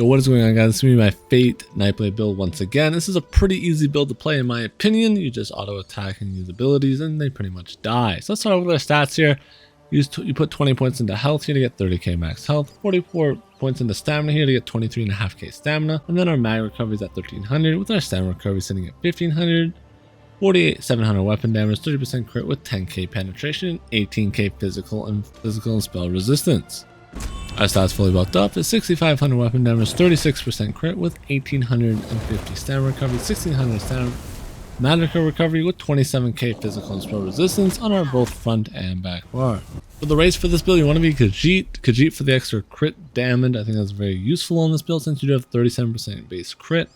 Yo, what is going on, guys? This is me, my Fate Nightblade build once again. This is a pretty easy build to play in my opinion. You just auto attack and use abilities and they pretty much die. So let's start with our stats here. You put 20 points into health here to get 30k max health, 44 points into stamina here to get 23.5k stamina, and then our mag recovery is at 1300 with our stamina recovery sitting at 1500, 700 weapon damage, 30% crit with 10k penetration, 18k physical and spell resistance. Our stats fully buffed up is 6500 weapon damage, 36% crit with 1850 stamina recovery, 1600 stamina magical recovery with 27k physical and spell resistance on our both front and back bar. For the race for this build, you want to be Khajiit for the extra crit damage. I think that's very useful on this build since you do have 37% base crit,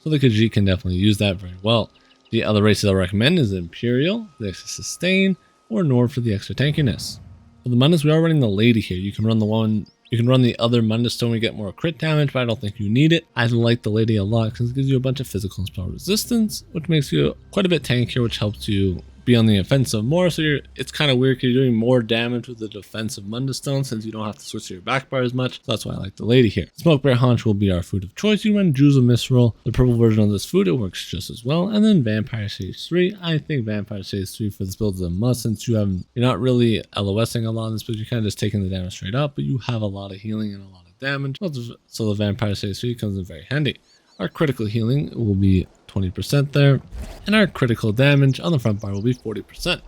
so the Khajiit can definitely use that very well. The other races I recommend is Imperial for the extra sustain, or Nord for the extra tankiness. For the Mundus, we are running the Lady here. You can run the other Mundus Stone to get more crit damage, but I don't think you need it. I like the Lady a lot because it gives you a bunch of physical and spell resistance, which makes you quite a bit tankier, which helps you be on the offensive more. So it's kind of weird because you're doing more damage with the defensive Mundus Stone since you don't have to switch to your back bar as much. So that's why I like the Lady here. Smoke Bear Haunch will be our food of choice. You run Jewels of Misrule, the purple version of this food. It works just as well. And then Vampire Sage 3. I think Vampire Sage 3 for this build is a must since you're not really LOSing a lot in this build. You're kind of just taking the damage straight up, but you have a lot of healing and a lot of damage. So the Vampire Sage 3 comes in very handy. Our critical healing will be 20% there, and our critical damage on the front bar will be 40%.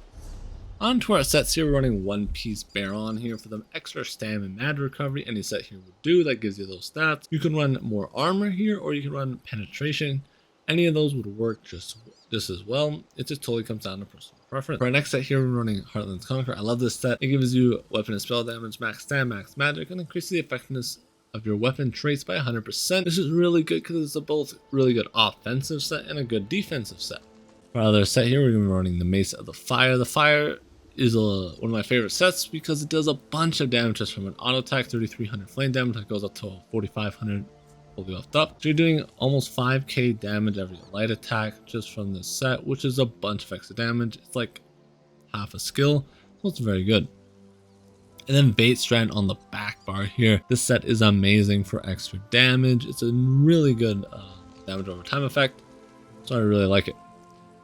On to our sets here, we're running One Piece Baron here for the extra stam and mag recovery. Any set here will do that gives you those stats. You can run more armor here, or you can run penetration. Any of those would work just as well. It just totally comes down to personal preference. For our next set here, we're running Heartland's Conqueror. I love this set. It gives you weapon and spell damage, max stam, max magic, and increases the effectiveness of your weapon traits by 100%. This is really good because it's a both really good offensive set and a good defensive set. For our other set here, we're going to be running the Mace of the Fire. The Fire is one of my favorite sets because it does a bunch of damage just from an auto attack, 3300 flame damage that goes up to 4500 fully buffed up. So you're doing almost 5k damage every light attack just from this set, which is a bunch of extra damage. It's like half a skill, so it's very good. And then Bait Strand on the back bar here. This set is amazing for extra damage. It's a really good damage over time effect, so I really like it.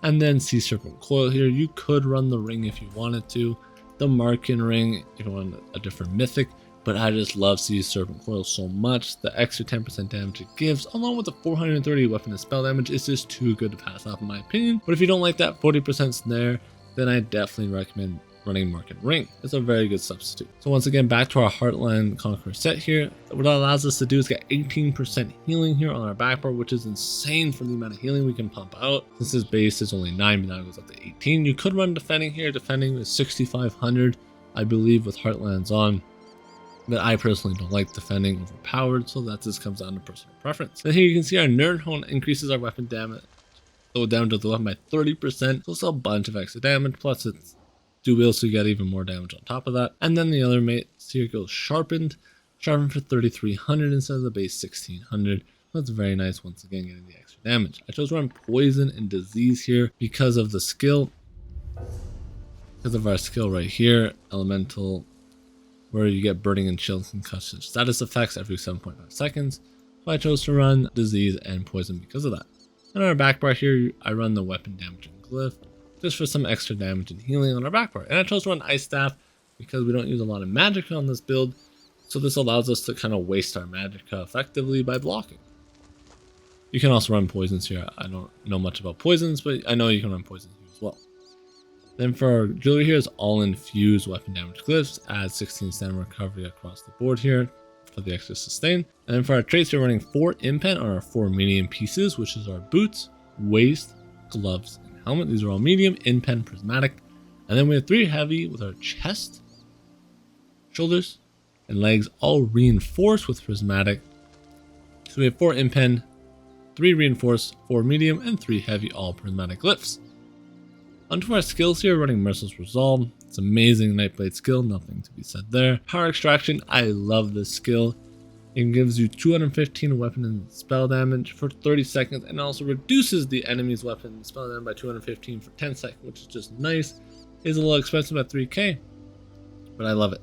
And then Sea Serpent Coil here. You could run the ring if you wanted to. The Markin Ring, you can run a different mythic, but I just love Sea Serpent Coil so much. The extra 10% damage it gives, along with the 430 weapon and spell damage, is just too good to pass off in my opinion. But if you don't like that 40% there, then I definitely recommend running Market Ring. It's a very good substitute. So once again, back to our Heartland Conqueror set here. What it allows us to do is get 18% healing here on our back bar, which is insane for the amount of healing we can pump out. Since this base is only 9, but now it goes up to 18. You could run defending here. Defending is 6500, I believe, with Heartlands on. But I personally don't like defending overpowered, so that just comes down to personal preference. Then here you can see our Nerdhone increases our weapon damage, damage of the weapon by 30%. So it's a bunch of extra damage, plus it's dual so you get even more damage on top of that. And then the other mates here goes sharpened for 3300 instead of the base 1600. That's very nice, once again getting the extra damage. I chose to run poison and disease here because of the skill, because of our skill right here, elemental, where you get burning and chill concussion status effects every 7.5 seconds. So I chose to run disease and poison because of that. And on our back bar here, I run the weapon damage and glyph, just for some extra damage and healing on our back bar. And I chose to run Ice Staff because we don't use a lot of magic on this build, so this allows us to kind of waste our magicka effectively by blocking. You can also run poisons here. I don't know much about poisons, but I know you can run poisons here as well. Then for our jewelry here is all infused weapon damage glyphs, add 16 stamina recovery across the board here for the extra sustain. And then for our traits, we're running 4 impen on our 4 medium pieces, which is our boots, waist, gloves, helmet. These are all medium, in-pen, prismatic. And then we have 3 heavy with our chest, shoulders, and legs all reinforced with prismatic. So we have 4 in-pen, 3 reinforced, 4 medium, and 3 heavy, all prismatic glyphs. Onto our skills here, running Merciless Resolve. It's amazing Nightblade skill, nothing to be said there. Power Extraction, I love this skill. It gives you 215 weapon and spell damage for 30 seconds and also reduces the enemy's weapon and spell damage by 215 for 10 seconds, which is just nice. It's a little expensive at 3k, but I love it.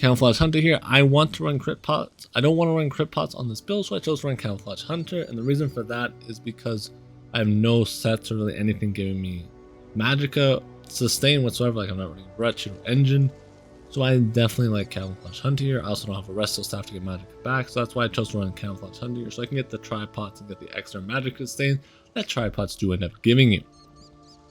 Camouflage Hunter here. I want to run crit pots. I don't want to run crit pots on this build, so I chose to run Camouflage Hunter. And the reason for that is because I have no sets or really anything giving me Magicka, Sustain whatsoever. Like I'm not running Wretched or Engine. So I definitely like Camouflage Hunter here. I also don't have a Resto Staff to get Magicka back. So that's why I chose to run Camouflage Hunter here. So I can get the Tripods and get the extra Magicka Sustain that Tripods do end up giving you.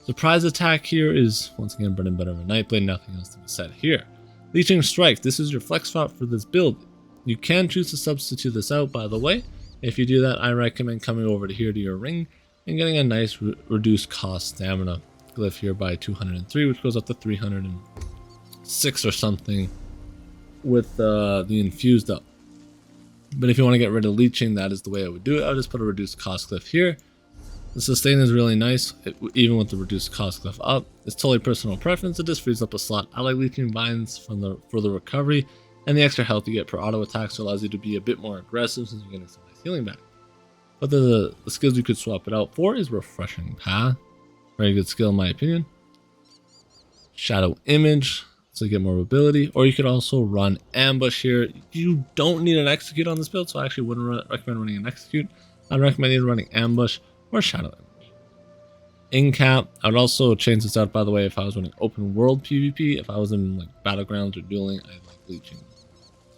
Surprise Attack here is once again bread and butter of a Nightblade. Nothing else to be said here. Leeching Strike, this is your flex spot for this build. You can choose to substitute this out, by the way. If you do that, I recommend coming over to here to your ring and getting a nice reduced cost stamina glyph here by 203, which goes up to 306 or something with the infused up. But if you want to get rid of leeching, that is the way I would do it. I would just put a reduced cost glyph here. The sustain is really nice, even with the reduced cost glyph up. It's totally personal preference. It just frees up a slot. I like leeching vines for the recovery and the extra health you get per auto attack, so it allows you to be a bit more aggressive since you're getting some nice healing back. But the skills you could swap it out for is Refreshing Path. Very good skill in my opinion. Shadow Image, so you get more mobility. Or you could also run Ambush here. You don't need an Execute on this build, so I actually wouldn't recommend running an Execute. I'd recommend either running Ambush or Shadow Image. In cap, I would also change this out, by the way, if I was running open world PvP. If I was in like Battlegrounds or dueling, I like leeching.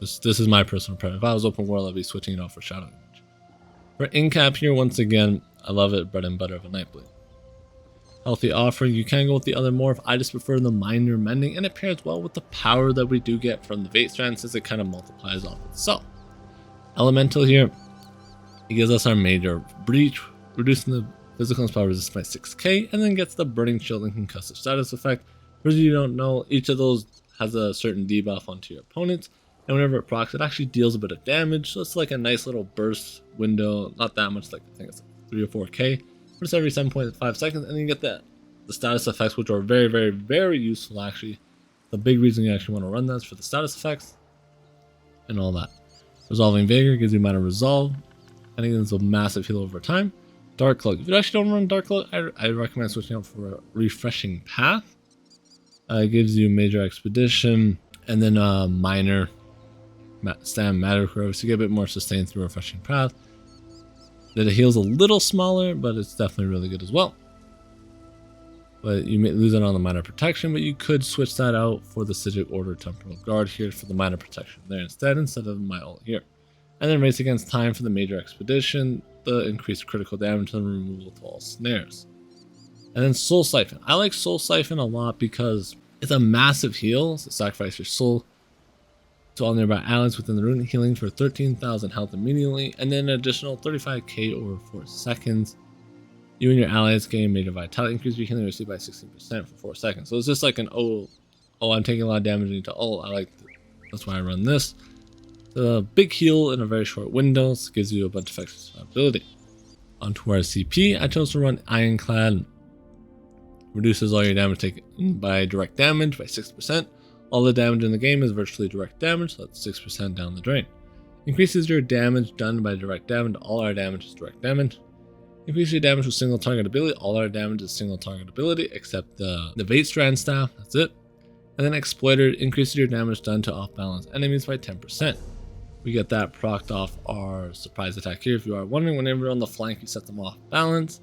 This is my personal preference. If I was open world, I'd be switching it out for Shadow Image. For in cap here, once again, I love it, bread and butter of a Nightblade. Healthy Offering, you can go with the other morph. I just prefer the Minor Mending, and it pairs well with the power that we do get from the Vate Strand since it kind of multiplies off itself. Elemental here, it gives us our Major Breach, reducing the physical and spell resistance by 6k, and then gets the Burning Shield and Concussive status effect. For those of you who don't know, each of those has a certain debuff onto your opponents, and whenever it procs, it actually deals a bit of damage, so it's like a nice little burst window, not that much, like I think it's like 3 or 4k, but it's every 7.5 seconds, and then you get the status effects, which are very, very, very useful actually. The big reason you actually want to run that is for the status effects and all that. Resolving Vigor gives you minor resolve. I think it's a massive heal over time. Dark Cloak. If you actually don't run Dark Cloak, I recommend switching out for a Refreshing Path. It gives you Major Expedition and then minor Stam Matter Curve, so you get a bit more sustain through Refreshing Path. That it heals a little smaller, but it's definitely really good as well. But you may lose it on the minor protection, but you could switch that out for the Sigil Order Temporal Guard here for the minor protection there instead of my ult here. And then Race Against Time for the Major Expedition, the increased critical damage and removal of all snares. And then Soul Siphon. I like Soul Siphon a lot because it's a massive heal, so sacrifice your soul to all nearby allies within the rune, healing for 13,000 health immediately, and then an additional 35k over 4 seconds. You and your allies gain major vitality, increase your healing received by 16% for 4 seconds. So it's just like an I'm taking a lot of damage into ult. I like that's why I run this. The big heal in a very short window, so gives you a bunch of extra ability. Onto our CP, I chose to run Ironclad. Reduces all your damage taken by direct damage by 6%. All the damage in the game is virtually direct damage, so that's 6% down the drain. Increases your damage done by direct damage. All our damage is direct damage. Increases your damage with single target ability. All our damage is single target ability, except the Vate Strand Staff. That's it. And then Exploiter increases your damage done to off-balance enemies by 10%. We get that procced off our surprise attack here. If you are wondering, whenever you're on the flank, you set them off balance.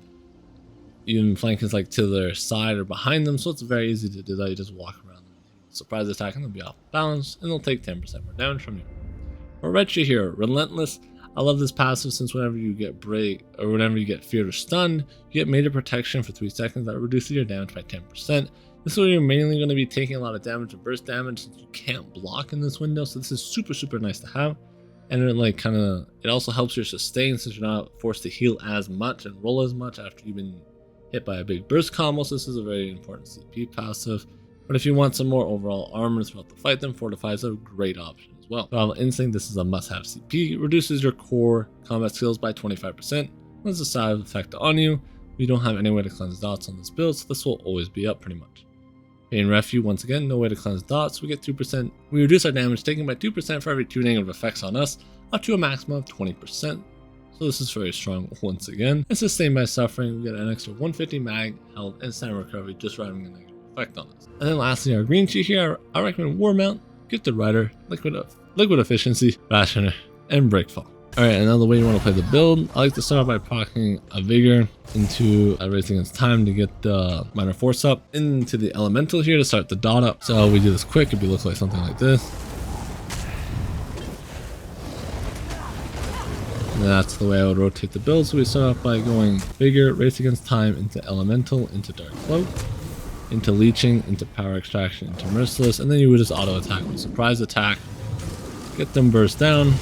Even flank is like to their side or behind them, so it's very easy to do that. You just walk around them, surprise attack, and they'll be off balance, and they'll take 10% more damage from you. Or Retchy here, Relentless. I love this passive since whenever you get break or whenever you get feared or stunned, you get major protection for 3 seconds that reduces your damage by 10%. This is where you're mainly going to be taking a lot of damage and burst damage since you can't block in this window. So this is super, super nice to have. And it also helps your sustain since you're not forced to heal as much and roll as much after you've been hit by a big burst combo. So this is a very important CP passive. But if you want some more overall armor throughout the fight, then Fortify is a great option as well. Survival Instinct, this is a must-have CP. It reduces your core combat skills by 25%. There's a side effect on you. We don't have any way to cleanse dots on this build, so this will always be up pretty much. Pain Refuge, once again, no way to cleanse dots. We get 2%. We reduce our damage taken by 2% for every 2 negative effects on us, up to a maximum of 20%. So this is very strong once again. And Sustained by Suffering, we get an extra 150 mag, health, and stamina recovery just riding a negative effect on us. And then lastly, our green sheet here, I recommend War Mount. Gifted Rider, Liquid Efficiency, Rationer, and Breakfall. Alright, another way you want to play the build, I like to start by proccing a Vigor into a Race Against Time to get the Minor Force up, into the Elemental here to start the dot up. So we do this quick, it'd be look like something like this. And that's the way I would rotate the build. So we start off by going Vigor, Race Against Time, into Elemental, into Dark Cloak, into Leeching, into Power Extraction, into Merciless, and then you would just auto attack with Surprise Attack, get them burst down.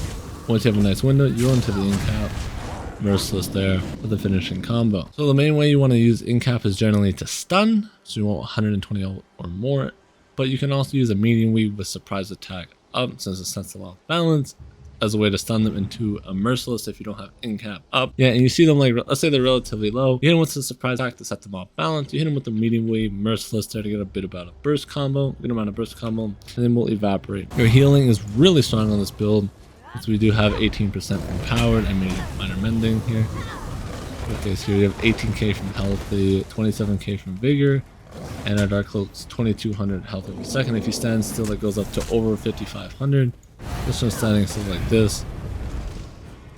Once you have a nice window, you go into the Incap, Merciless there for the finishing combo. So the main way you want to use Incap is generally to stun, so you want 120 or more, but you can also use a medium weave with Surprise Attack up since it sets them off balance as a way to stun them into a Merciless if you don't have Incap up. Yeah, and you see them like, let's say they're relatively low, you hit them with the Surprise Attack to set them off balance, you hit them with the medium wave Merciless there to get a bit about a burst combo, good amount of burst combo, and then we'll evaporate. Your healing is really strong on this build, since we do have 18% empowered and minor mending here. Okay, so here you have 18k from health, the 27k from vigor, and our Dark Cloak's 2200 health every second. If you stand still, that goes up to over 5500. This one's standing still like this.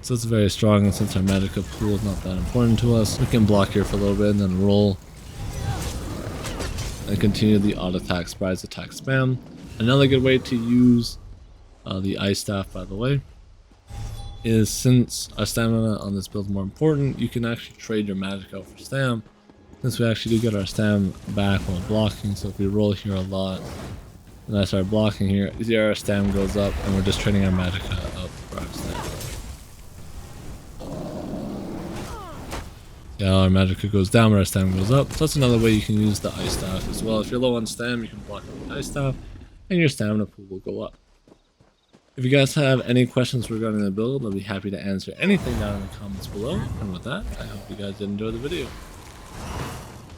So it's very strong, and since our Magicka pool is not that important to us, we can block here for a little bit and then roll and continue the auto attack, surprise attack spam. Another good way to use the Ice Staff, by the way, is since our stamina on this build is more important, you can actually trade your magic out for stam, since we actually do get our stam back while blocking. So if we roll here a lot and I start blocking here, you see our stam goes up and we're just trading our magic up for our stam. Yeah, our magic goes down, but our stam goes up. So that's another way you can use the Ice Staff as well. If you're low on stam, you can block with the Ice Staff and your stamina pool will go up. If you guys have any questions regarding the build, I'll be happy to answer anything down in the comments below. And with that, I hope you guys did enjoy the video.